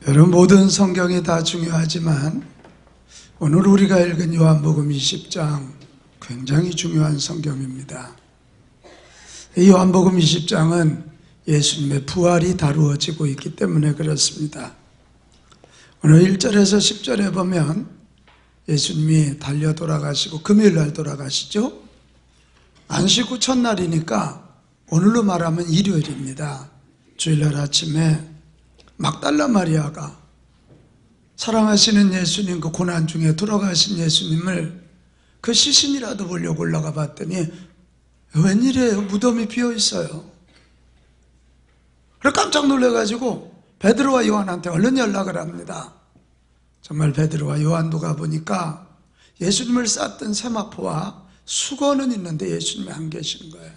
여러분, 모든 성경이 다 중요하지만 오늘 우리가 읽은 요한복음 20장 굉장히 중요한 성경입니다. 이 요한복음 20장은 예수님의 부활이 다루어지고 있기 때문에 그렇습니다. 오늘 1절에서 10절에 보면 예수님이 달려 돌아가시고 금요일날 돌아가시죠. 안식 후 첫날이니까 오늘로 말하면 일요일입니다. 주일날 아침에 막달라 마리아가 사랑하시는 예수님, 그 고난 중에 돌아가신 예수님을 그 시신이라도 보려고 올라가 봤더니 웬일이에요? 무덤이 비어 있어요. 그래서 깜짝 놀라가지고 베드로와 요한한테 얼른 연락을 합니다. 정말 베드로와 요한도 가보니까 예수님을 쌌던 세마포와 수건은 있는데 예수님이 안 계시는 거예요.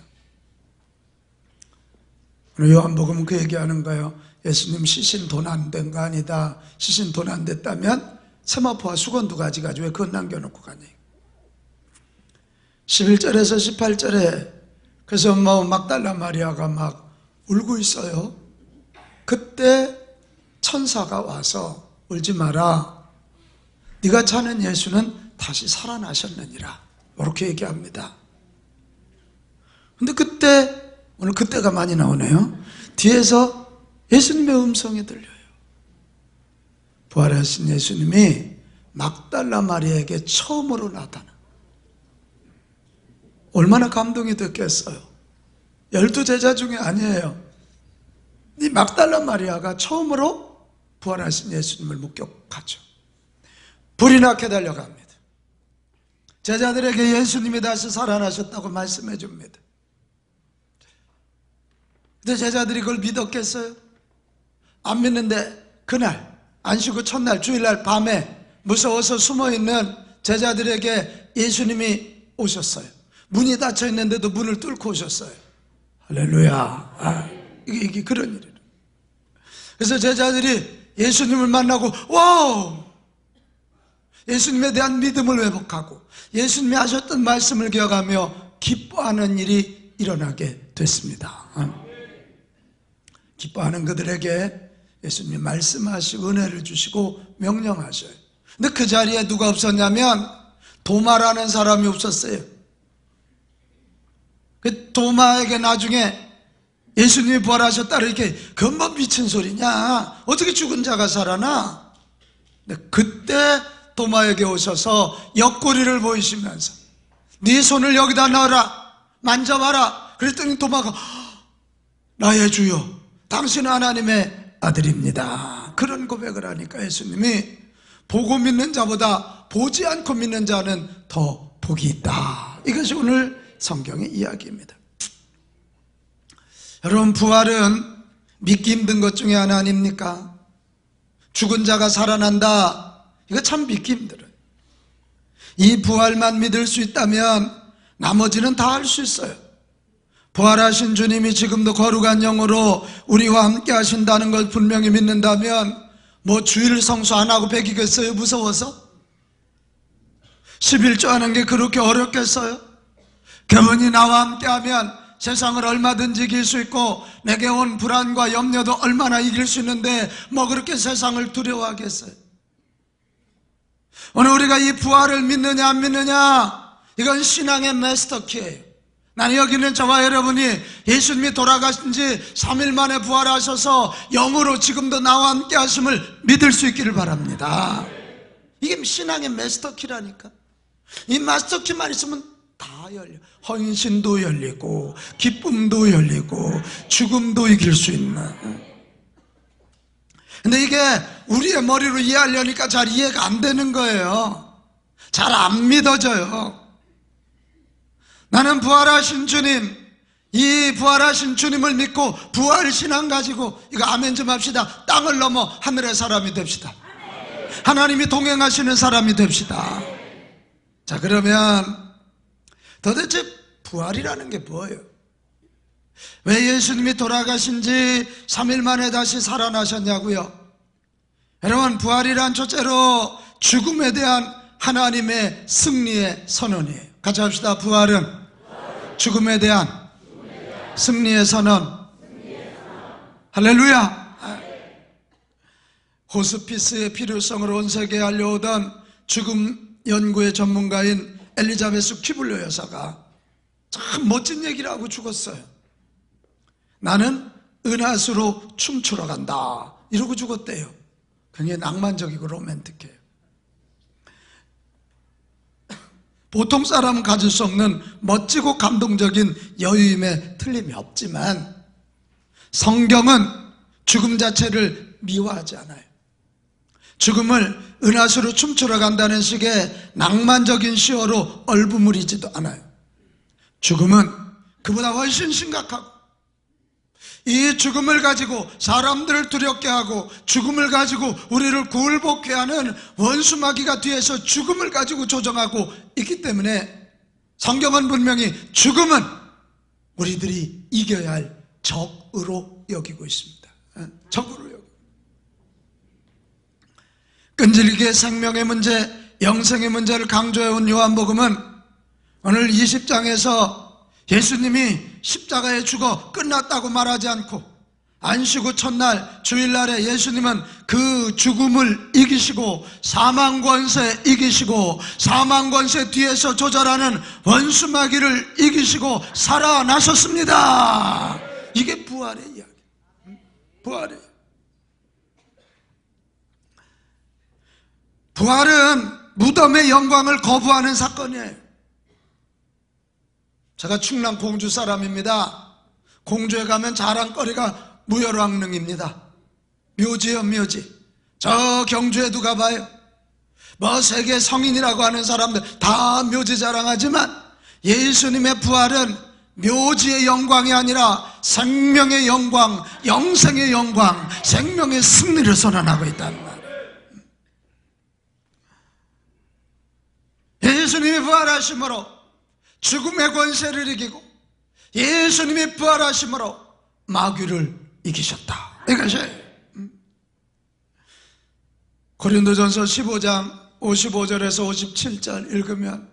오늘 요한복음은 그 얘기하는 거예요. 예수님 시신 돈 안 된 거 아니다. 시신 돈 안 됐다면 세마포와 수건도 가져가지 왜 그건 남겨놓고 가니? 11절에서 18절에 그래서 막달라 마리아가 막 울고 있어요. 그때 천사가 와서 울지 마라. 네가 찾는 예수는 다시 살아나셨느니라. 이렇게 얘기합니다. 근데 그때, 오늘 그때가 많이 나오네요. 뒤에서 예수님의 음성이 들려요. 부활하신 예수님이 막달라 마리아에게 처음으로 나타나. 얼마나 감동이 됐겠어요. 12제자 중에 아니에요. 이 막달라 마리아가 처음으로 부활하신 예수님을 목격하죠. 불이 나게 달려갑니다. 제자들에게 예수님이 다시 살아나셨다고 말씀해 줍니다. 근데 제자들이 그걸 믿었겠어요? 안 믿는데 그날 안식 후 첫날 주일날 밤에 무서워서 숨어있는 제자들에게 예수님이 오셨어요. 문이 닫혀 있는데도 문을 뚫고 오셨어요. 할렐루야. 이게 그런 일이에요. 그래서 제자들이 예수님을 만나고 와우! 예수님에 대한 믿음을 회복하고 예수님이 하셨던 말씀을 기억하며 기뻐하는 일이 일어나게 됐습니다. 기뻐하는 그들에게 예수님이 말씀하시고 은혜를 주시고 명령하셔요. 근데 그 자리에 누가 없었냐면 도마라는 사람이 없었어요. 그 도마에게 나중에 예수님이 부활하셨다 이렇게 그건 뭐 미친 소리냐, 어떻게 죽은 자가 살아나? 근데 그때 도마에게 오셔서 옆구리를 보이시면서 네 손을 여기다 넣어라, 만져봐라. 그랬더니 도마가 나의 주여, 당신은 하나님의 아들입니다. 그런 고백을 하니까 예수님이 보고 믿는 자보다 보지 않고 믿는 자는 더 복이 있다. 이것이 오늘 성경의 이야기입니다. 여러분, 부활은 믿기 힘든 것 중에 하나 아닙니까? 죽은 자가 살아난다. 이거 참 믿기 힘들어요. 이 부활만 믿을 수 있다면 나머지는 다 할 수 있어요. 부활하신 주님이 지금도 거룩한 영으로 우리와 함께 하신다는 걸 분명히 믿는다면 뭐 주일 성수 안 하고 배기겠어요? 무서워서? 11조 하는 게 그렇게 어렵겠어요? 그분이 나와 함께 하면 세상을 얼마든지 이길 수 있고 내게 온 불안과 염려도 얼마나 이길 수 있는데 뭐 그렇게 세상을 두려워하겠어요? 오늘 우리가 이 부활을 믿느냐 안 믿느냐, 이건 신앙의 마스터키예요. 나는 여기 있는 저와 여러분이 예수님이 돌아가신 지 3일 만에 부활하셔서 영으로 지금도 나와 함께 하심을 믿을 수 있기를 바랍니다. 이게 신앙의 마스터키라니까. 이 마스터키만 있으면 다 열려. 헌신도 열리고 기쁨도 열리고 죽음도 이길 수 있는. 근데 이게 우리의 머리로 이해하려니까 잘 이해가 안 되는 거예요. 잘 안 믿어져요. 나는 부활하신 주님, 이 부활하신 주님을 믿고 부활신앙 가지고 이거 아멘 좀 합시다. 땅을 넘어 하늘의 사람이 됩시다. 하나님이 동행하시는 사람이 됩시다. 자, 그러면 도대체 부활이라는 게 뭐예요? 왜 예수님이 돌아가신 지 3일 만에 다시 살아나셨냐고요? 여러분, 부활이란 첫째로 죽음에 대한 하나님의 승리의 선언이에요. 같이 합시다. 부활은 죽음에 대한 승리의 선언. 할렐루야. 호스피스의 필요성을 온 세계에 알려오던 죽음 연구의 전문가인 엘리자베스 퀴블러 여사가 참 멋진 얘기를 하고 죽었어요. 나는 은하수로 춤추러 간다 이러고 죽었대요. 굉장히 낭만적이고 로맨틱해요. 보통 사람은 가질 수 없는 멋지고 감동적인 여유임에 틀림이 없지만 성경은 죽음 자체를 미워하지 않아요. 죽음을 은하수로 춤추러 간다는 식의 낭만적인 시어로 얼버무리지도 않아요. 죽음은 그보다 훨씬 심각하고, 이 죽음을 가지고 사람들을 두렵게 하고 죽음을 가지고 우리를 굴복케 하는 원수마귀가 뒤에서 죽음을 가지고 조정하고 있기 때문에 성경은 분명히 죽음은 우리들이 이겨야 할 적으로 여기고 있습니다. 적으로 여기고, 끈질기게 생명의 문제, 영생의 문제를 강조해온 요한복음은 오늘 20장에서 예수님이 십자가에 죽어 끝났다고 말하지 않고 안식 후 첫날 주일날에 예수님은 그 죽음을 이기시고 사망 권세 이기시고 사망 권세 뒤에서 조절하는 원수마귀를 이기시고 살아나셨습니다. 이게 부활의 이야기. 부활의 부활은 무덤의 영광을 거부하는 사건이에요. 제가 충남 공주 사람입니다. 공주에 가면 자랑거리가 무열왕릉입니다. 묘지요, 묘지. 저 경주에도 가봐요. 뭐 세계 성인이라고 하는 사람들 다 묘지 자랑하지만 예수님의 부활은 묘지의 영광이 아니라 생명의 영광, 영생의 영광, 생명의 승리를 선언하고 있다는 말이에요. 예수님이 부활하심으로 죽음의 권세를 이기고 예수님이 부활하심으로 마귀를 이기셨다. 이것이 고린도전서 15장 55절에서 57절 읽으면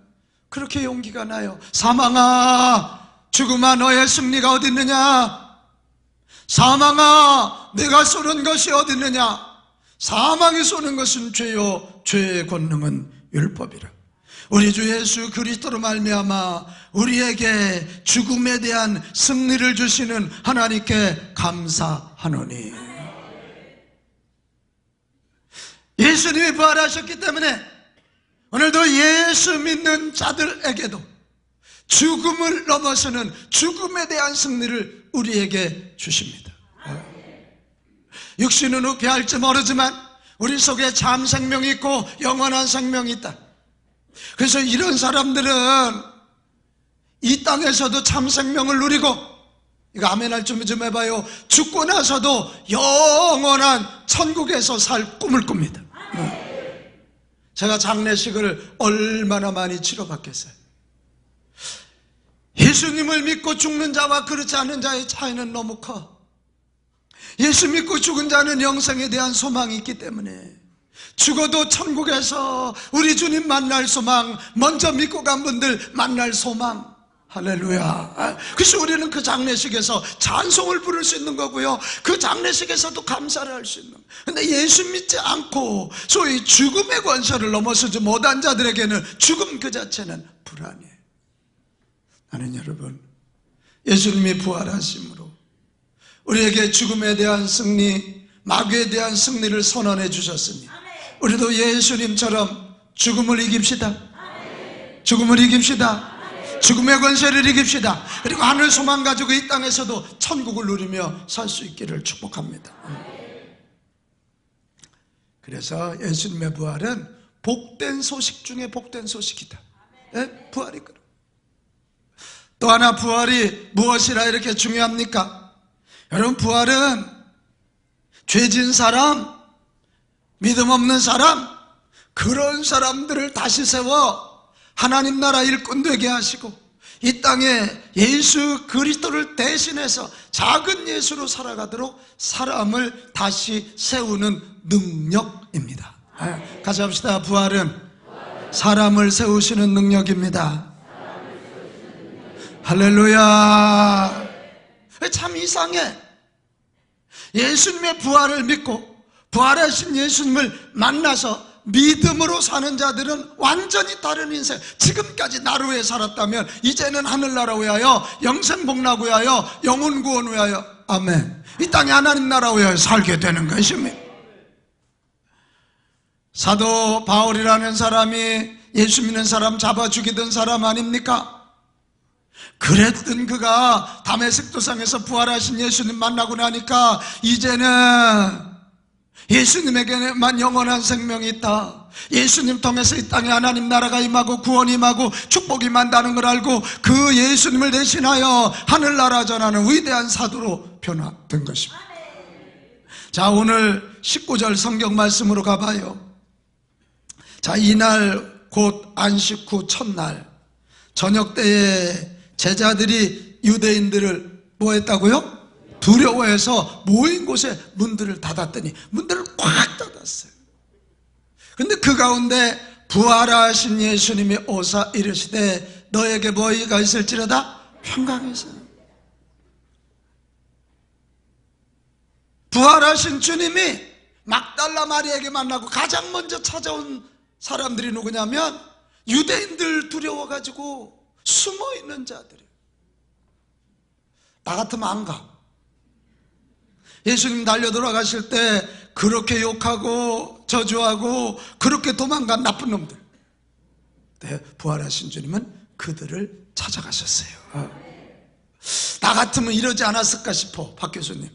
그렇게 용기가 나요. 사망아, 죽음아, 너의 승리가 어디 있느냐? 사망아, 내가 쏘는 것이 어디 있느냐? 사망이 쏘는 것은 죄요, 죄의 권능은 율법이라. 우리 주 예수 그리스도로 말미암아 우리에게 죽음에 대한 승리를 주시는 하나님께 감사하노니. 예수님이 부활하셨기 때문에 오늘도 예수 믿는 자들에게도 죽음을 넘어서는 죽음에 대한 승리를 우리에게 주십니다. 육신은 후패할지 모르지만 우리 속에 참 생명이 있고 영원한 생명이 있다. 그래서 이런 사람들은 이 땅에서도 참 생명을 누리고, 이거 아멘 할 준비 좀 해봐요. 죽고 나서도 영원한 천국에서 살 꿈을 꿉니다. 제가 장례식을 얼마나 많이 치러봤겠어요. 예수님을 믿고 죽는 자와 그렇지 않은 자의 차이는 너무 커. 예수 믿고 죽은 자는 영생에 대한 소망이 있기 때문에 죽어도 천국에서 우리 주님 만날 소망, 먼저 믿고 간 분들 만날 소망. 할렐루야. 그래서 우리는 그 장례식에서 찬송을 부를 수 있는 거고요, 그 장례식에서도 감사를 할 수 있는 거예요. 근데 예수 믿지 않고 소위 죽음의 권세를 넘어서지 못한 자들에게는 죽음 그 자체는 불안해요. 나는 여러분, 예수님이 부활하심으로 우리에게 죽음에 대한 승리, 마귀에 대한 승리를 선언해 주셨으니 우리도 예수님처럼 죽음을 이깁시다. 죽음을 이깁시다. 죽음의 권세를 이깁시다. 그리고 하늘 소망 가지고 이 땅에서도 천국을 누리며 살 수 있기를 축복합니다. 그래서 예수님의 부활은 복된 소식 중에 복된 소식이다. 네? 부활이 그럼. 또 하나, 부활이 무엇이라 이렇게 중요합니까? 여러분, 부활은 죄진 사람, 믿음 없는 사람, 그런 사람들을 다시 세워 하나님 나라 일꾼 되게 하시고 이 땅에 예수 그리스도를 대신해서 작은 예수로 살아가도록 사람을 다시 세우는 능력입니다. 같이 합시다. 부활은 사람을 세우시는 능력입니다. 할렐루야. 참 이상해. 예수님의 부활을 믿고 부활하신 예수님을 만나서 믿음으로 사는 자들은 완전히 다른 인생, 지금까지 나를 위해 살았다면 이제는 하늘나라 위하여, 영생복락 위하여, 영혼구원 위하여, 아멘, 이 땅에 하나님 나라 위하여 살게 되는 것입니다. 사도 바울이라는 사람이 예수 믿는 사람 잡아 죽이던 사람 아닙니까? 그랬던 그가 다메섹 도상에서 부활하신 예수님 만나고 나니까 이제는 예수님에게만 영원한 생명이 있다, 예수님 통해서 이 땅에 하나님 나라가 임하고 구원이 임하고 축복이 임한다는 걸 알고 그 예수님을 대신하여 하늘나라 전하는 위대한 사도로 변화된 것입니다. 자, 오늘 19절 성경 말씀으로 가봐요. 자, 이날 곧 안식 후 첫날 저녁 때에 제자들이 유대인들을 뭐 했다고요? 두려워해서 모인 곳에 문들을 닫았더니 문들을 꽉 닫았어요. 그런데 그 가운데 부활하신 예수님이 오사 이르시되 너에게 뭐가 있을지라다? 평강이 있어요. 부활하신 주님이 막달라 마리아에게 만나고 가장 먼저 찾아온 사람들이 누구냐면 유대인들 두려워가지고 숨어있는 자들이에요. 나 같으면 안 가. 예수님 달려 돌아가실 때 그렇게 욕하고 저주하고 그렇게 도망간 나쁜 놈들, 네, 부활하신 주님은 그들을 찾아가셨어요. 나 같으면 이러지 않았을까 싶어. 박 교수님,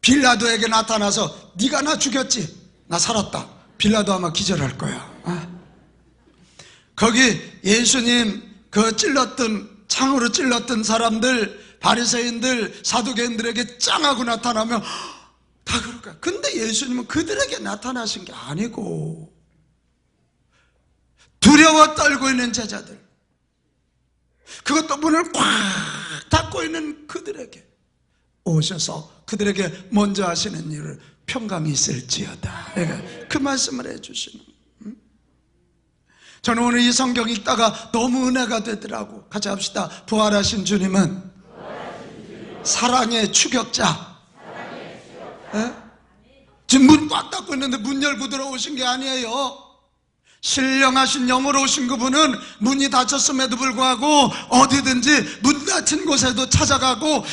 빌라도에게 나타나서 네가 나 죽였지, 나 살았다, 빌라도 아마 기절할 거야. 거기 예수님 그 찔렀던, 창으로 찔렀던 사람들, 바리새인들, 사두개인들에게 짱하고 나타나면 다 그럴 거야. 근데 예수님은 그들에게 나타나신 게 아니고 두려워 떨고 있는 제자들, 그것도 문을 꽉 닫고 있는 그들에게 오셔서 그들에게 먼저 하시는 일을 평강이 있을지어다, 그 말씀을 해주시는. 저는 오늘 이 성경 읽다가 너무 은혜가 되더라고. 같이 합시다. 부활하신 주님은 사랑의 추격자. 지금 문 꽉 닫고 있는데 문 열고 들어오신 게 아니에요. 신령하신 영으로 오신 그분은 문이 닫혔음에도 불구하고 어디든지 문 닫힌 곳에도 찾아가고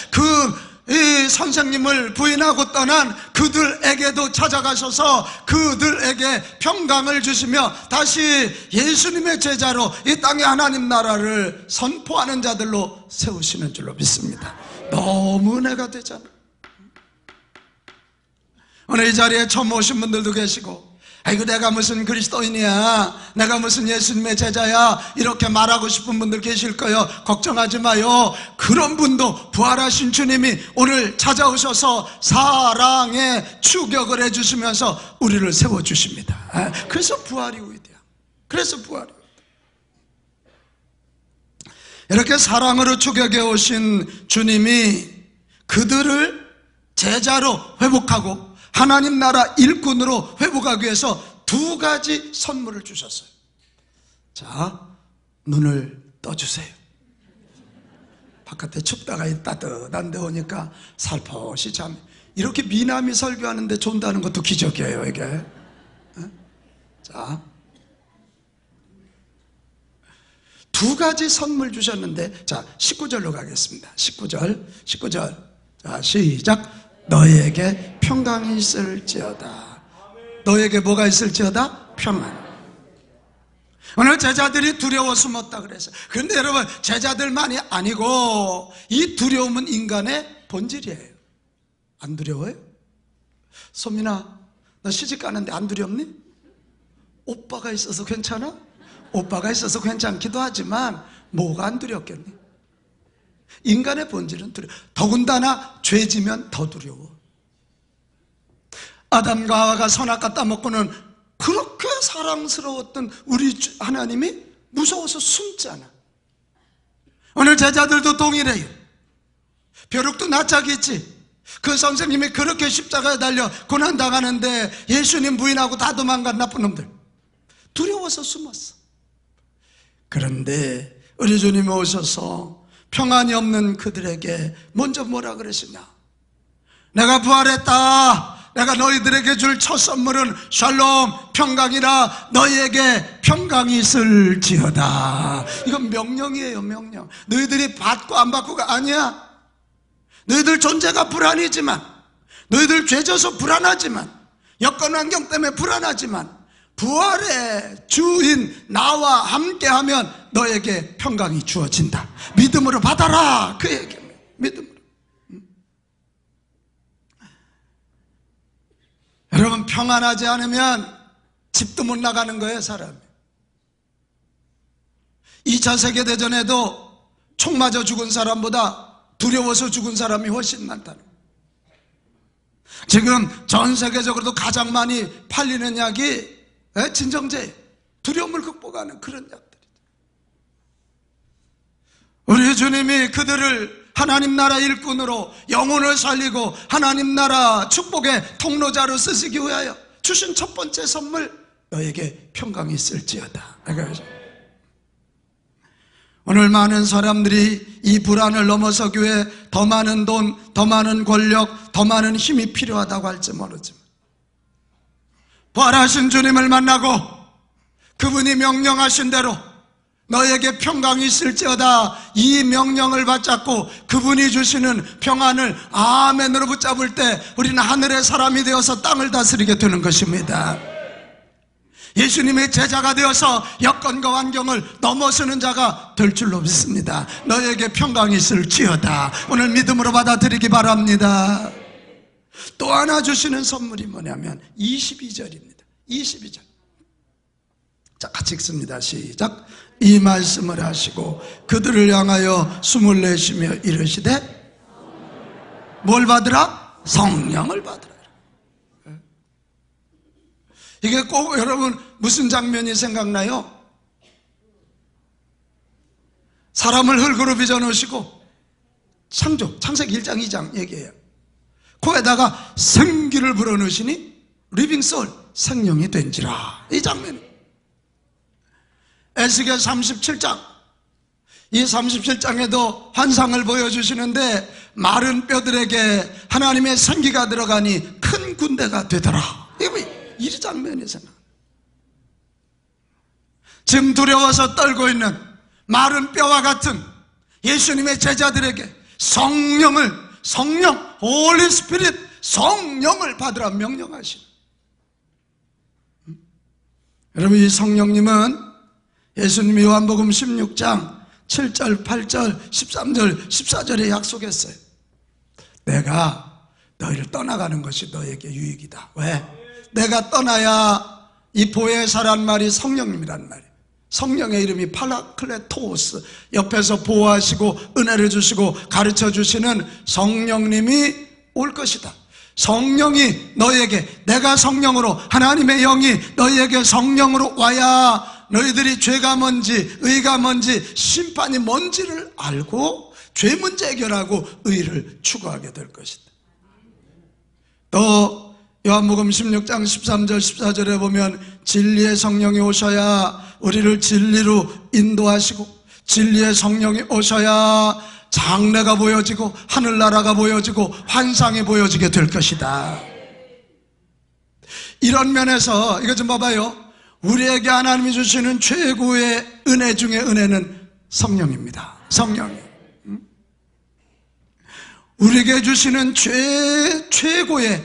이 선생님을 부인하고 떠난 그들에게도 찾아가셔서 그들에게 평강을 주시며 다시 예수님의 제자로 이 땅에 하나님 나라를 선포하는 자들로 세우시는 줄로 믿습니다. 너무 은혜가 되잖아. 오늘 이 자리에 처음 오신 분들도 계시고, 아이고 내가 무슨 그리스도인이야, 내가 무슨 예수님의 제자야, 이렇게 말하고 싶은 분들 계실 거예요. 걱정하지 마요. 그런 분도 부활하신 주님이 오늘 찾아오셔서 사랑의 추격을 해주시면서 우리를 세워주십니다. 그래서 부활이 위대한, 그래서 부활이 위대한. 이렇게 사랑으로 추격해 오신 주님이 그들을 제자로 회복하고 하나님 나라 일꾼으로 회복하기 위해서 두 가지 선물을 주셨어요. 자, 눈을 떠주세요. 바깥에 춥다가 따뜻한 데 오니까 살포시 잠. 이렇게 미남이 설교하는데 존다는 것도 기적이에요, 이게. 자, 두 가지 선물 주셨는데, 자, 19절로 가겠습니다. 19절. 자, 시작. 너에게 평강이 있을지어다. 너에게 뭐가 있을지어다? 평안. 오늘 제자들이 두려워 숨었다 그랬어요. 그런데 여러분, 제자들만이 아니고 이 두려움은 인간의 본질이에요. 안 두려워요? 소민아, 너 시집 가는데 안 두렵니? 오빠가 있어서 괜찮아? 오빠가 있어서 괜찮기도 하지만 뭐가 안 두렵겠니? 인간의 본질은 두려워. 더군다나 죄지면 더 두려워. 아담과 하와가 선악과 따먹고는 그렇게 사랑스러웠던 우리 하나님이 무서워서 숨잖아. 오늘 제자들도 동일해요. 벼룩도 낯짝이 있지. 그 선생님이 그렇게 십자가에 달려 고난당하는데 예수님 부인하고 다 도망간 나쁜 놈들, 두려워서 숨었어. 그런데 우리 주님이 오셔서 평안이 없는 그들에게 먼저 뭐라 그러시냐? 내가 부활했다, 내가 너희들에게 줄 첫 선물은 샬롬 평강이라 너희에게 평강이 있을지어다. 이건 명령이에요. 명령. 너희들이 받고 안 받고가 아니야. 너희들 존재가 불안이지만, 너희들 죄져서 불안하지만, 여건 환경 때문에 불안하지만, 부활의 주인 나와 함께하면 너에게 평강이 주어진다. 믿음으로 받아라. 그 얘기입니다. 믿음으로. 여러분, 평안하지 않으면 집도 못 나가는 거예요, 사람이. 2차 세계대전에도 총 맞아 죽은 사람보다 두려워서 죽은 사람이 훨씬 많다는 거예요. 지금 전 세계적으로도 가장 많이 팔리는 약이 진정제, 두려움을 극복하는 그런 약들이죠. 우리 주님이 그들을 하나님 나라 일꾼으로 영혼을 살리고 하나님 나라 축복의 통로자로 쓰시기 위하여 주신 첫 번째 선물, 너에게 평강이 있을지어다. 오늘 많은 사람들이 이 불안을 넘어서기 위해 더 많은 돈, 더 많은 권력, 더 많은 힘이 필요하다고 할지 모르지만, 부활하신 주님을 만나고 그분이 명령하신 대로 너에게 평강이 있을지어다, 이 명령을 받잡고 그분이 주시는 평안을 아멘으로 붙잡을 때 우리는 하늘의 사람이 되어서 땅을 다스리게 되는 것입니다. 예수님의 제자가 되어서 여건과 환경을 넘어서는 자가 될 줄로 믿습니다. 너에게 평강이 있을지어다. 오늘 믿음으로 받아들이기 바랍니다. 또 하나 주시는 선물이 뭐냐면 22절입니다. 22절. 자, 같이 읽습니다. 시작. 이 말씀을 하시고 그들을 향하여 숨을 내쉬며 이르시되, 뭘 받으라? 성령을 받으라. 이게 꼭 여러분 무슨 장면이 생각나요? 사람을 흙으로 빚어놓으시고 창세기 1장 2장 얘기해요. 코에다가 생기를 불어넣으시니 리빙솔, 생명이 된지라. 이 장면. 에스겔 37장, 이 37장에도 환상을 보여주시는데 마른 뼈들에게 하나님의 생기가 들어가니 큰 군대가 되더라. 이 장면이 생각. 지금 두려워서 떨고 있는 마른 뼈와 같은 예수님의 제자들에게 성령, 홀리 스피릿, 성령을 받으라 명령하시는. 여러분, 이 성령님은 예수님이 요한복음 16장 7절, 8절, 13절, 14절에 약속했어요. 내가 너희를 떠나가는 것이 너에게 유익이다. 왜? 내가 떠나야 이 보혜사란 말이 성령님이란 말이에요. 성령의 이름이 파라클레토스, 옆에서 보호하시고 은혜를 주시고 가르쳐 주시는 성령님이 올 것이다. 성령이 너희에게, 내가 성령으로, 하나님의 영이 너희에게 성령으로 와야 너희들이 죄가 뭔지 의가 뭔지 심판이 뭔지를 알고 죄 문제 해결하고 의를 추구하게 될 것이다. 또 요한복음 16장 13절 14절에 보면 진리의 성령이 오셔야 우리를 진리로 인도하시고, 진리의 성령이 오셔야 장래가 보여지고 하늘나라가 보여지고 환상이 보여지게 될 것이다. 이런 면에서 이거 좀 봐봐요. 우리에게 하나님이 주시는 최고의 은혜 중에 은혜는 성령입니다. 성령. 우리에게 주시는 최고의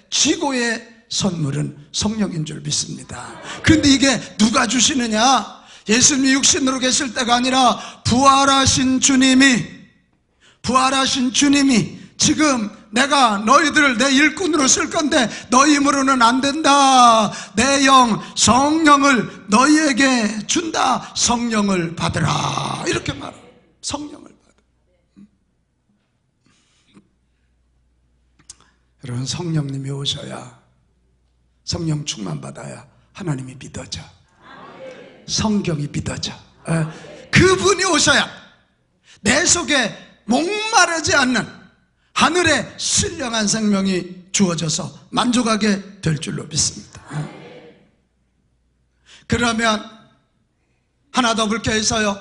지고의 선물은 성령인 줄 믿습니다. 그런데 이게 누가 주시느냐? 예수님이 육신으로 계실 때가 아니라 부활하신 주님이 지금 내가 너희들을 내 일꾼으로 쓸 건데 너희 힘으로는 안 된다. 내 영 성령을 너희에게 준다. 성령을 받으라. 이렇게 말해요. 성령을 받으라. 여러분, 성령님이 오셔야, 성령 충만 받아야 하나님이 믿어져. 성경이 믿어져. 그분이 오셔야 내 속에 목마르지 않는 하늘의 신령한 생명이 주어져서 만족하게 될 줄로 믿습니다. 그러면 하나 더 불게 있어요.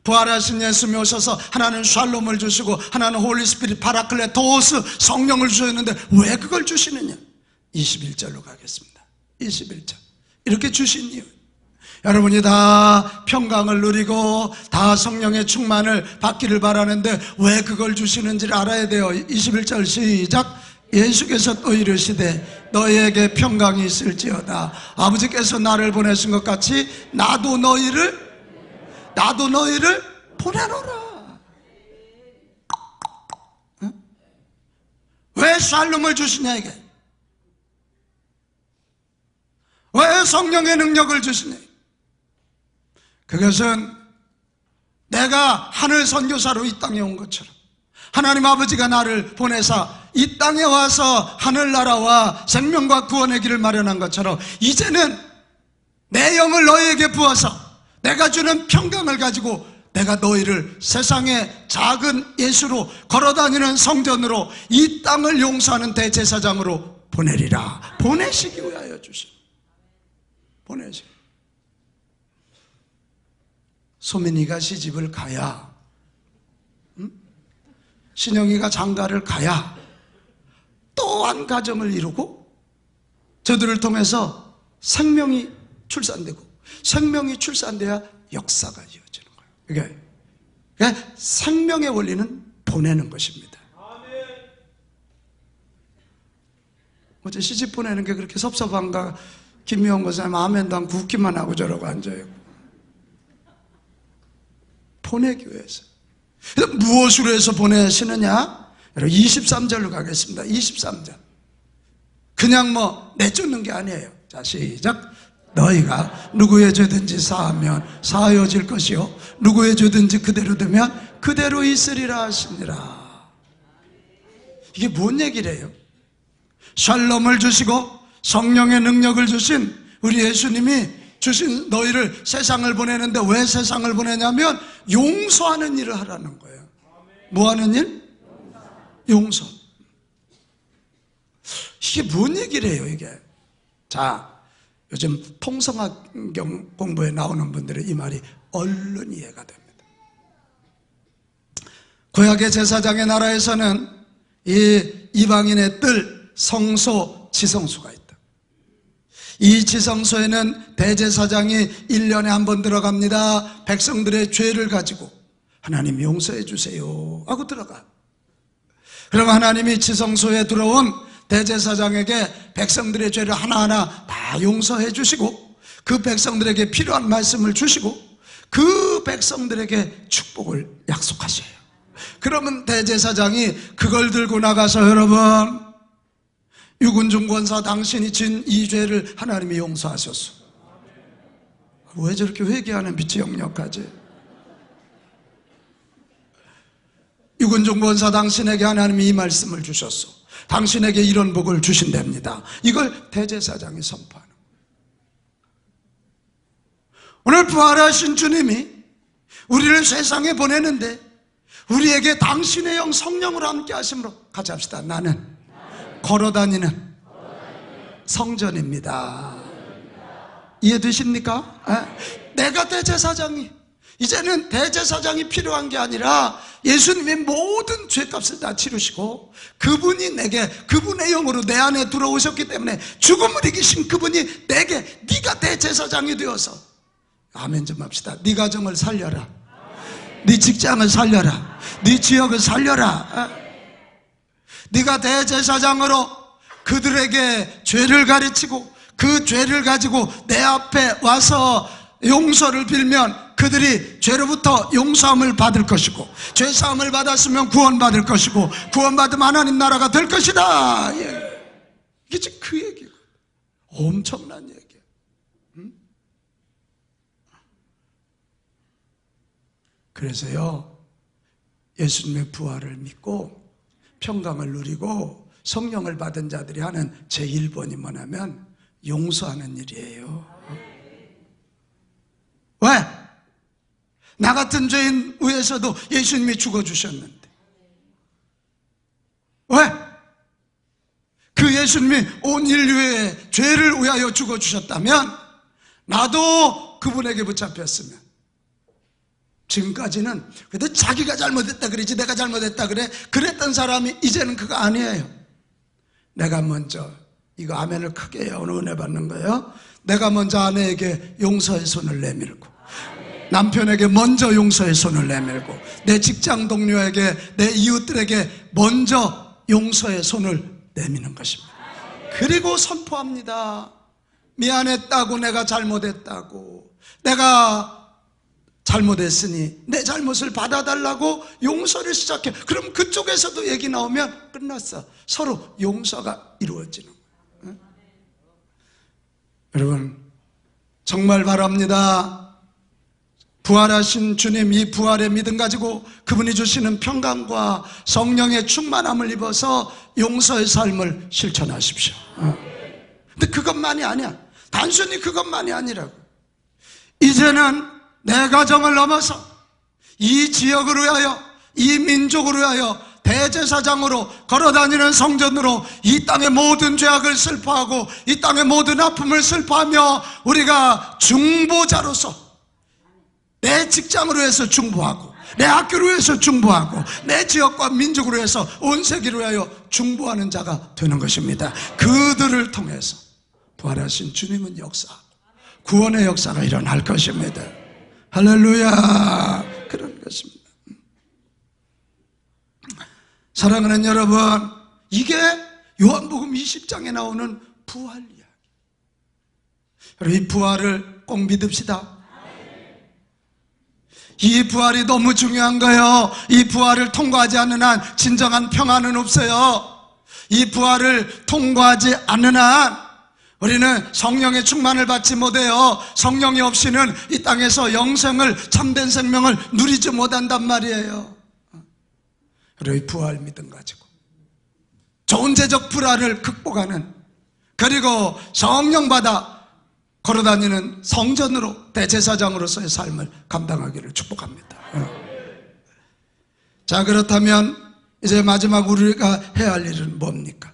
부활하신 예수님이 오셔서 하나는 샬롬을 주시고 하나는 홀리스피릿 파라클레토스 성령을 주셨는데 왜 그걸 주시느냐? 21절로 가겠습니다. 21절 이렇게 주신 이유, 여러분이 다 평강을 누리고 다 성령의 충만을 받기를 바라는데 왜 그걸 주시는지를 알아야 돼요. 21절 시작. 예수께서 또 이르시되 너희에게 평강이 있을지어다. 아버지께서 나를 보내신 것 같이 나도 너희를 보내노라. 응? 왜 샬롬을 주시냐 이게? 왜 성령의 능력을 주시냐? 그것은 내가 하늘 선교사로 이 땅에 온 것처럼 하나님 아버지가 나를 보내사 이 땅에 와서 하늘나라와 생명과 구원의 길을 마련한 것처럼 이제는 내 영을 너희에게 부어서 내가 주는 평강을 가지고 내가 너희를 세상의 작은 예수로 걸어다니는 성전으로 이 땅을 용서하는 대제사장으로 보내리라. 보내시기 위하여 주신, 보내시기. 소민이가 시집을 가야, 신영이가 장가를 가야 또한 가정을 이루고 저들을 통해서 생명이 출산되고 생명이 출산돼야 역사가 이어지는 거예요. 그러니까 생명의 원리는 보내는 것입니다. 어제 시집 보내는 게 그렇게 섭섭한가? 김미영 권사님 아멘도 않고 웃기만 하고 저러고 앉아요. 보내기 위해서. 무엇으로 해서 보내시느냐? 23절로 가겠습니다. 23절. 그냥 내쫓는 게 아니에요. 자, 시작. 너희가 누구의 죄든지 사하면 사하여질 것이요 누구의 죄든지 그대로 두면 그대로 있으리라 하시니라. 이게 뭔 얘기래요? 샬롬을 주시고 성령의 능력을 주신 우리 예수님이 주신 너희를 세상을 보내는데 왜 세상을 보내냐면 용서하는 일을 하라는 거예요. 뭐 하는 일? 용서. 이게 뭔 얘기래요 이게? 자, 요즘 통성학 공부에 나오는 분들은 이 말이 얼른 이해가 됩니다. 구약의 제사장의 나라에서는 이 이방인의 뜰, 성소, 지성소가 있다. 이 지성소에는 대제사장이 1년에 한 번 들어갑니다. 백성들의 죄를 가지고 하나님 용서해 주세요 하고 들어가. 그럼 하나님이 지성소에 들어온 대제사장에게 백성들의 죄를 하나하나 다 용서해 주시고 그 백성들에게 필요한 말씀을 주시고 그 백성들에게 축복을 약속하셔요. 그러면 대제사장이 그걸 들고 나가서 여러분, 유군중 권사 당신이 진 이 죄를 하나님이 용서하셨어. 왜 저렇게 회개하는 빛이 역력하지? 유군중 권사 당신에게 하나님이 이 말씀을 주셨어. 당신에게 이런 복을 주신답니다. 이걸 대제사장이 선포하는 거예요. 오늘 부활하신 주님이 우리를 세상에 보내는데 우리에게 당신의 영 성령으로 함께 하심으로 같이 합시다. 나는 걸어다니는 성전입니다. 이해되십니까? 내가 대제사장이, 이제는 대제사장이 필요한 게 아니라 예수님이 모든 죄값을 다 치르시고 그분이 내게, 그분의 영으로 내 안에 들어오셨기 때문에 죽음을 이기신 그분이 내게, 네가 대제사장이 되어서, 아멘 좀 합시다. 네 가정을 살려라, 네 직장을 살려라, 네 지역을 살려라. 네가 대제사장으로 그들에게 죄를 가르치고 그 죄를 가지고 내 앞에 와서 용서를 빌면 그들이 죄로부터 용서함을 받을 것이고 죄사함을 받았으면 구원받을 것이고 구원받으면 하나님 나라가 될 것이다. 이게 지금 그 얘기고 엄청난 얘기예요. 그래서요, 예수님의 부활을 믿고 평강을 누리고 성령을 받은 자들이 하는 제1번이 뭐냐면 용서하는 일이에요. 왜? 나 같은 죄인 위해서도 예수님이 죽어주셨는데, 왜? 그 예수님이 온 인류의 죄를 위하여 죽어주셨다면 나도 그분에게 붙잡혔으면 지금까지는 그래도 자기가 잘못했다 그러지 내가 잘못했다 그래 그랬던 사람이 이제는 그거 아니에요. 내가 먼저, 이거 아멘을 크게 해요. 오늘 은혜 받는 거예요. 내가 먼저 아내에게 용서의 손을 내밀고, 남편에게 먼저 용서의 손을 내밀고, 내 직장 동료에게, 내 이웃들에게 먼저 용서의 손을 내미는 것입니다. 그리고 선포합니다. 미안했다고, 내가 잘못했다고, 내가 잘못했으니 내 잘못을 받아달라고 용서를 시작해. 그럼 그쪽에서도 얘기 나오면 끝났어. 서로 용서가 이루어지는 거예요. 여러분, 정말 바랍니다. 부활하신 주님, 이 부활의 믿음 가지고 그분이 주시는 평강과 성령의 충만함을 입어서 용서의 삶을 실천하십시오. 근데 그것만이 아니야. 단순히 그것만이 아니라고. 이제는 내 가정을 넘어서 이 지역을 위하여, 이 민족을 위하여 대제사장으로 걸어다니는 성전으로 이 땅의 모든 죄악을 슬퍼하고 이 땅의 모든 아픔을 슬퍼하며 우리가 중보자로서 내 직장으로 해서 중보하고, 내 학교로 해서 중보하고, 내 지역과 민족으로 해서 온 세계를 위하여 중보하는 자가 되는 것입니다. 그들을 통해서 부활하신 주님은 역사하고 구원의 역사가 일어날 것입니다. 할렐루야. 그런 것입니다. 사랑하는 여러분, 이게 요한복음 20장에 나오는 부활 이야기. 여러분, 이 부활을 꼭 믿읍시다. 이 부활이 너무 중요한 거예요. 이 부활을 통과하지 않는 한 진정한 평안은 없어요. 이 부활을 통과하지 않는 한 우리는 성령의 충만을 받지 못해요. 성령이 없이는 이 땅에서 영생을, 참된 생명을 누리지 못한단 말이에요. 그리고 이 부활 믿음 가지고 존재적 불안을 극복하는, 그리고 성령 받아 걸어다니는 성전으로, 대제사장으로서의 삶을 감당하기를 축복합니다. 자, 그렇다면 이제 마지막 우리가 해야 할 일은 뭡니까?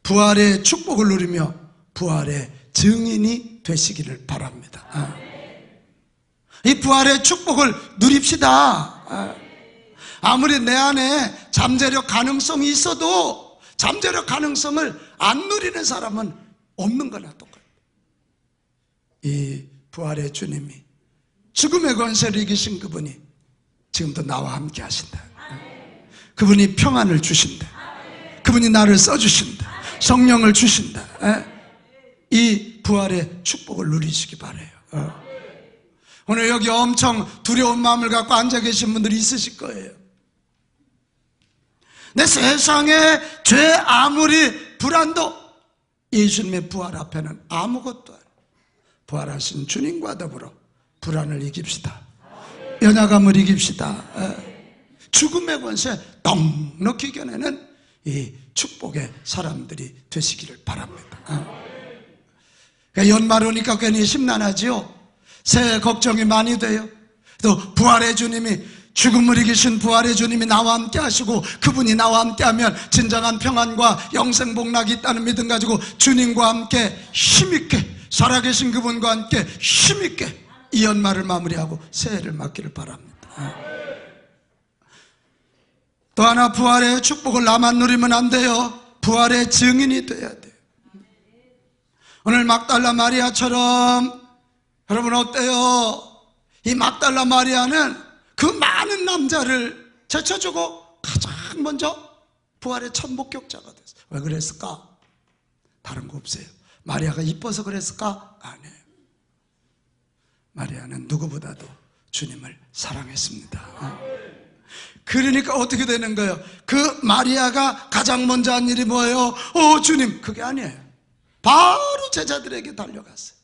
부활의 축복을 누리며 부활의 증인이 되시기를 바랍니다. 이 부활의 축복을 누립시다. 아무리 내 안에 잠재력 가능성이 있어도 잠재력 가능성을 안 누리는 사람은 없는 거나 똑같아요. 이 부활의 주님이, 죽음의 권세를 이기신 그분이 지금도 나와 함께 하신다. 그분이 평안을 주신다. 그분이 나를 써주신다. 성령을 주신다. 이 부활의 축복을 누리시기 바라요. 오늘 여기 엄청 두려운 마음을 갖고 앉아 계신 분들이 있으실 거예요. 내 세상에 죄 아무리 불안도 예수님의 부활 앞에는 아무것도 아니에요. 부활하신 주님과 더불어 불안을 이깁시다. 연약함을 이깁시다. 죽음의 권세 넉넉히 이겨내는 이 축복의 사람들이 되시기를 바랍니다. 연말 오니까 괜히 심란하지요. 새해 걱정이 많이 돼요. 또 부활의 주님이, 죽음을 이기신 부활의 주님이 나와 함께 하시고 그분이 나와 함께 하면 진정한 평안과 영생 복락이 있다는 믿음 가지고 주님과 함께 힘있게, 살아계신 그분과 함께 힘있게 이 연말을 마무리하고 새해를 맞기를 바랍니다. 또 하나, 부활의 축복을 나만 누리면 안 돼요. 부활의 증인이 돼야 돼요. 오늘 막달라 마리아처럼, 여러분 어때요? 이 막달라 마리아는 그 많은 남자를 제쳐주고 가장 먼저 부활의 첫 목격자가 됐어요. 왜 그랬을까? 다른 거 없어요. 마리아가 이뻐서 그랬을까? 아니에요. 마리아는 누구보다도 주님을 사랑했습니다. 그러니까 어떻게 되는 거예요? 그 마리아가 가장 먼저 한 일이 뭐예요? 주님, 그게 아니에요. 바로 제자들에게 달려갔어요.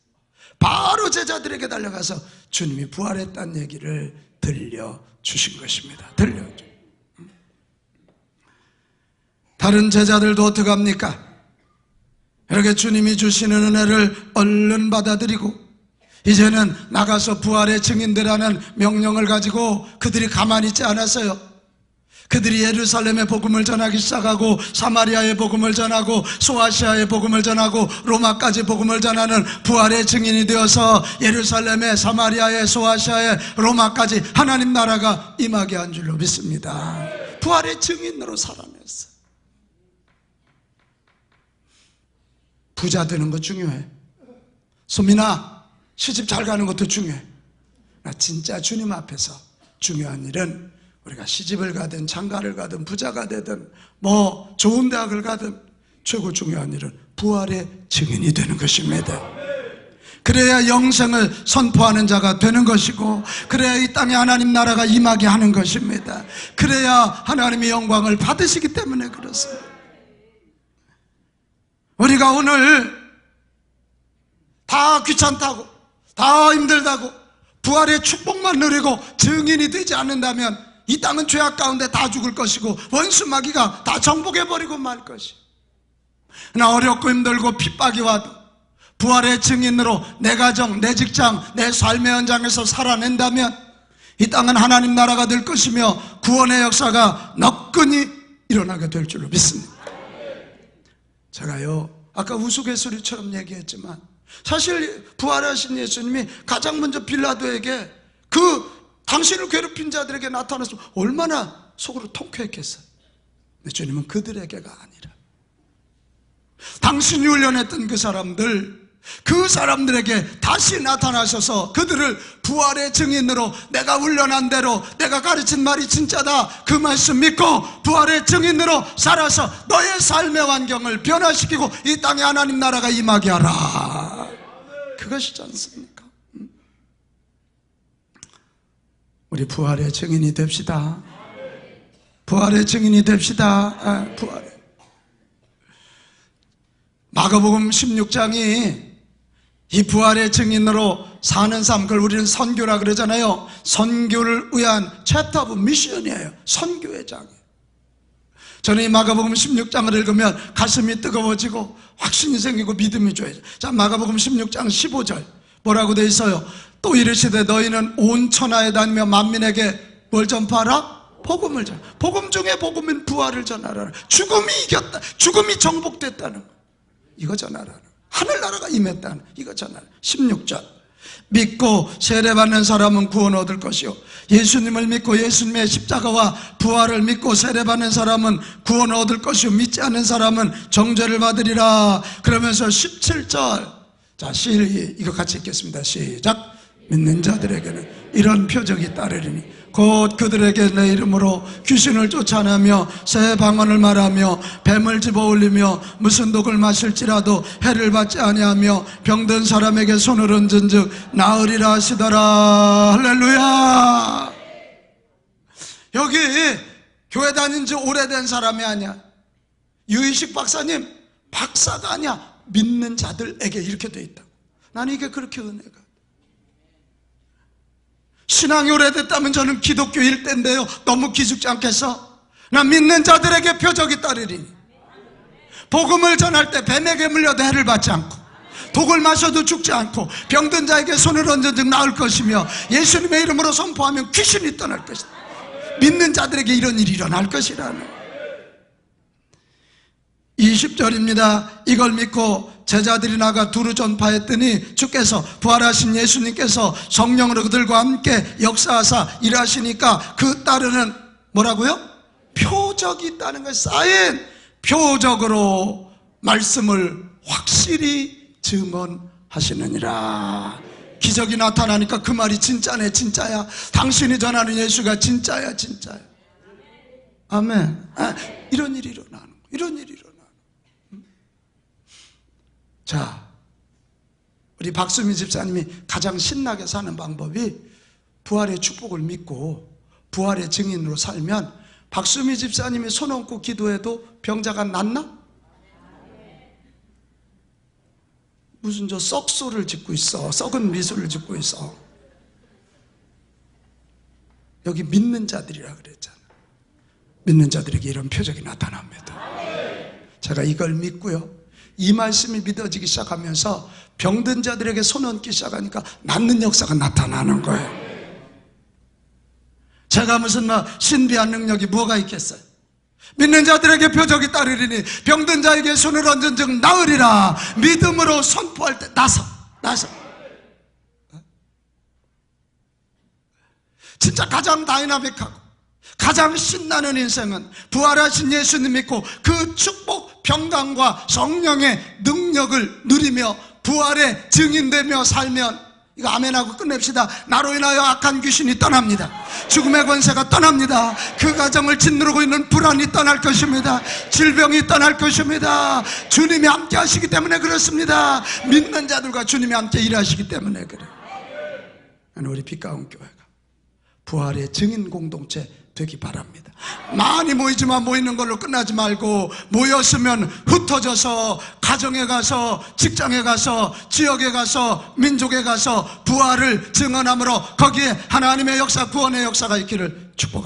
바로 제자들에게 달려가서 주님이 부활했다는 얘기를 들려주신 것입니다. 들려줘. 다른 제자들도 어떻게 합니까? 이렇게 주님이 주시는 은혜를 얼른 받아들이고 이제는 나가서 부활의 증인되라는 명령을 가지고 그들이 가만히 있지 않았어요. 그들이 예루살렘의 복음을 전하기 시작하고 사마리아의 복음을 전하고 소아시아의 복음을 전하고 로마까지 복음을 전하는 부활의 증인이 되어서 예루살렘에 사마리아에 소아시아에 로마까지 하나님 나라가 임하게 한 줄로 믿습니다. 부활의 증인으로 살아냈어. 부자 되는 거 중요해. 소민아, 시집 잘 가는 것도 중요해. 나 진짜 주님 앞에서 중요한 일은 우리가 시집을 가든 장가를 가든 부자가 되든 뭐 좋은 대학을 가든 최고 중요한 일은 부활의 증인이 되는 것입니다. 그래야 영생을 선포하는 자가 되는 것이고, 그래야 이 땅에 하나님 나라가 임하게 하는 것입니다. 그래야 하나님의 영광을 받으시기 때문에 그렇습니다. 우리가 오늘 다 귀찮다고 다 힘들다고 부활의 축복만 누리고 증인이 되지 않는다면 이 땅은 죄악 가운데 다 죽을 것이고 원수 마귀가 다 정복해버리고 말 것이고, 나 어렵고 힘들고 핍박이 와도 부활의 증인으로 내 가정, 내 직장, 내 삶의 현장에서 살아낸다면 이 땅은 하나님 나라가 될 것이며 구원의 역사가 너끈히 일어나게 될 줄로 믿습니다. 제가요, 아까 우스갯소리처럼 얘기했지만 사실 부활하신 예수님이 가장 먼저 빌라도에게 당신을 괴롭힌 자들에게 나타나서 얼마나 속으로 통쾌했겠어요. 근데 주님은 그들에게가 아니라 당신이 훈련했던 그 사람들에게 다시 나타나셔서 그들을 부활의 증인으로 내가 훈련한 대로 내가 가르친 말이 진짜다 그 말씀 믿고 부활의 증인으로 살아서 너의 삶의 환경을 변화시키고 이 땅에 하나님 나라가 임하게 하라. 그것이지 않습니까? 우리 부활의 증인이 됩시다. 부활의 증인이 됩시다. 부활의. 마가복음 16장이 이 부활의 증인으로 사는 삶, 그걸 우리는 선교라 그러잖아요. 선교를 위한 챕터 오브 미션이에요. 선교의 장이에요. 저는 이 마가복음 16장을 읽으면 가슴이 뜨거워지고 확신이 생기고 믿음이 좋아져요. 자, 마가복음 16장 15절 뭐라고 돼 있어요? 또 이르시되 너희는 온 천하에 다니며 만민에게 뭘 전파하라? 복음을 전하라. 복음 중에 복음인 부활을 전하라. 죽음이 이겼다, 죽음이 정복됐다는 거, 이거 전하라. 하늘나라가 임했다는 이거 전하라. 16절 믿고 세례받는 사람은 구원 얻을 것이요, 예수님을 믿고 예수님의 십자가와 부활을 믿고 세례받는 사람은 구원 얻을 것이요, 믿지 않는 사람은 정죄를 받으리라. 그러면서 17절, 자, 이거 같이 읽겠습니다. 시작. 믿는 자들에게는 이런 표적이 따르리니 곧 그들에게 내 이름으로 귀신을 쫓아내며 새 방언을 말하며 뱀을 집어올리며 무슨 독을 마실지라도 해를 받지 아니하며 병든 사람에게 손을 얹은즉 나으리라 하시더라. 할렐루야. 여기 교회 다닌 지 오래된 사람이 아니야. 유희식 박사님 박사가 아니야. 믿는 자들에게 이렇게 돼 있다고. 나는 이게 그렇게 은혜가. 신앙이 오래됐다면 저는 기독교 일대인데요, 너무 기죽지 않겠어? 난 믿는 자들에게 표적이 따르리니 복음을 전할 때 뱀에게 물려도 해를 받지 않고 독을 마셔도 죽지 않고 병든 자에게 손을 얹은즉 나을 것이며 예수님의 이름으로 선포하면 귀신이 떠날 것이다. 믿는 자들에게 이런 일이 일어날 것이라는 20절입니다. 이걸 믿고 제자들이 나가 두루 전파했더니 주께서 부활하신 예수님께서 성령으로 그들과 함께 역사하사 일하시니까 그 따르는 뭐라고요? 표적이 있다는 거예요. 사인, 표적으로 말씀을 확실히 증언하시느니라. 기적이 나타나니까 그 말이 진짜네, 진짜야. 당신이 전하는 예수가 진짜야, 진짜야. 아멘. 이런 일이 일어나는 거예요. 이런 일이 일어나는 거예요. 자, 우리 박수미 집사님이 가장 신나게 사는 방법이 부활의 축복을 믿고 부활의 증인으로 살면, 박수미 집사님이 손 얹고 기도해도 병자가 낫나? 무슨 저 썩소를 짓고 있어. 썩은 미소를 짓고 있어. 여기 믿는 자들이라 그랬잖아. 믿는 자들에게 이런 표적이 나타납니다. 제가 이걸 믿고요, 이 말씀이 믿어지기 시작하면서 병든 자들에게 손 얹기 시작하니까 낫는 역사가 나타나는 거예요. 제가 무슨 신비한 능력이 뭐가 있겠어요? 믿는 자들에게 표적이 따르리니 병든 자에게 손을 얹은 즉 나으리라. 믿음으로 선포할 때 나서 진짜 가장 다이나믹하고 가장 신나는 인생은 부활하신 예수님 믿고 그 축복, 평강과 성령의 능력을 누리며 부활의 증인되며 살면, 이거 아멘하고 끝냅시다. 나로 인하여 악한 귀신이 떠납니다. 죽음의 권세가 떠납니다. 그 가정을 짓누르고 있는 불안이 떠날 것입니다. 질병이 떠날 것입니다. 주님이 함께 하시기 때문에 그렇습니다. 믿는 자들과 주님이 함께 일하시기 때문에 그래요. 우리 빛가운 교회가 부활의 증인 공동체 되기 바랍니다. 많이 모이지만 모이는 걸로 끝나지 말고, 모였으면 흩어져서 가정에 가서, 직장에 가서, 지역에 가서, 민족에 가서 부활을 증언함으로 거기에 하나님의 역사, 구원의 역사가 있기를 축복합니다.